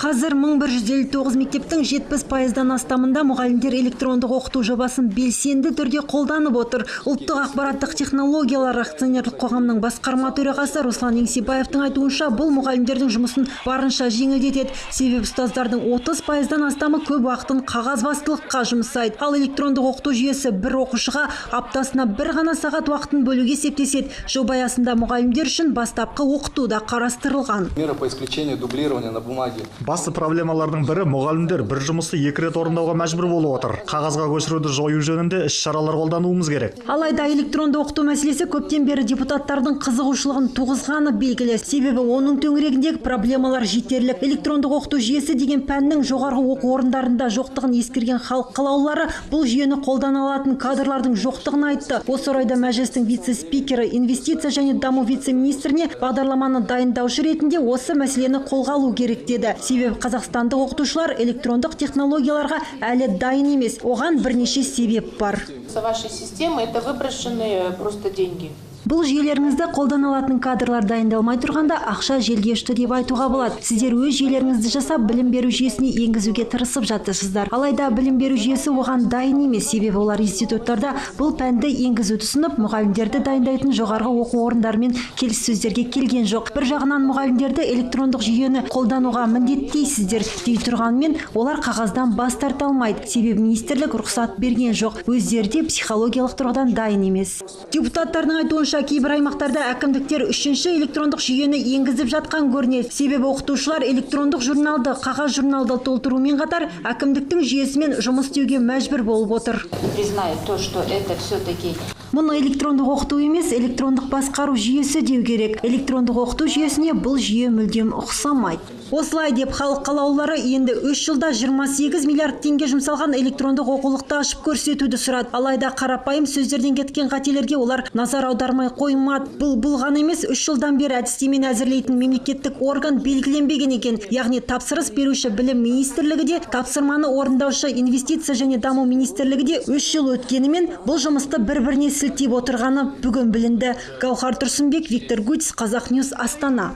Қазір 1159 мектептің 70%-дан астамында мұғалімдер электрондық оқыту жобасын белсенді түрде қолданып отыр. Ұлттық ақпараттық технологиялар акционерлік қоғамның басқарма төрағасы Руслан Еңсебаевтың айтуынша, бұл мұғалімдердің жұмысын барынша жеңілдетеді. Себебі ұстаздардың 30%-дан астамы көп уақытын қағазбастылыққа жұмсайды. Ал электрондық оқыту жүйесі бір оқушыға аптасына бір ғана сағат уақытын бөлуге есептеседі. Жоба аясында мұғалімдер үшін бастапқы оқыту да қарастырылған. Мера по исключению дублирования на бумаге. Басты проблемалардың бірі мұғалімдер бір жұмысты 2 рет орындауға мәжбүр болып отыр. Қағазға көшіруді жою жөнінде іс-шаралар қолдануымыз керек. Алайда электронды оқыту мәселесі көптен бері депутаттардың қызығушылығын туғызғаны белгілі. Себебі оның төңірегіндегі проблемалар жетерлік. Электрондық оқыту жүйесі деген пәннің жоғарғы оқу орындарында жоқтығын ескерген халық қалаулылары бұл жүйені қолдана алатын кадрлардың жоқтығын айтты. Осы орайда мәжілістің вице-спикері, инвестиция және даму вице-министріне бағдарламаны дайындаушы ретінде осы мәселені қолға алу керек деді. Себебі қазақстандық оқытушылар электрондық технологияларға әлі дайын емес. Оған бірнеше себеп бар. Вашей системы это выброшенные просто деньги. Бұл жүйелеріңізді қолдана алатын кадрлар дайындалмай тұрғанда ақша желге ұшты деп айтуға болады. Сіздер өз жүйелеріңізді жасап, білім беру жүйесіне енгізуге тырысып жатырсыздар. Алайда білім беру жүйесі оған дайын емес, себебі олар институттарда бұл пәнді енгізуді ұсынып, мұғалімдерді дайындайтын жоғарғы оқу орындарымен келіссөздерге келген жоқ. Бір жағынан мұғалімдерді электрондық жүйені қолдануға міндеттейсіздер дей тұрғанмен, олар қағаздан бас тарта алмайды. Себебі министрлік рұқсат берген жоқ. Өздері де психологиялық тұрғыдан дайын емес. Депутаттардың айтуынша, кейбір аймақтарда әкімдіктер үшінші электрондық жүйені енгізіп жатқан көрінеді. Себебі оқытушылар электрондық журналды, қағаз журналды толтырумен қатар әкімдіктің жүйесімен жұмыс істеуге мәжбүр болып отыр. Признает то, что это все-таки Мұны электрондық оқыту емес, электрондық басқару жүйесі деу керек. Электрондық оқыту жүйесіне бұл жүйе мүлдем ұқсамайды. Осылай деп халық қалаулылары енді 3 жылда 28 миллиард теңге жұмсалған электрондық оқулықты ашып көрсетуді сұрады. Алайда қарапайым сөздерден кеткен қателерге олар назар аудармай қоймады. Бұл ғана емес, 3 жылдан бері әдістемені әзірлейтін мемлекеттік орган белгіленбеген екен. Яғни тапсырыс беруші білім министрлігі де, тапсырманы орындаушы инвестиция және даму министрлігі де 3 жыл өткенімен бұл жұмысты бір-біріне сілтеп отырғаны бүгін білінді. Гаухар Тұрсынбек, Виктор Гуц, Казахньюс, Астана.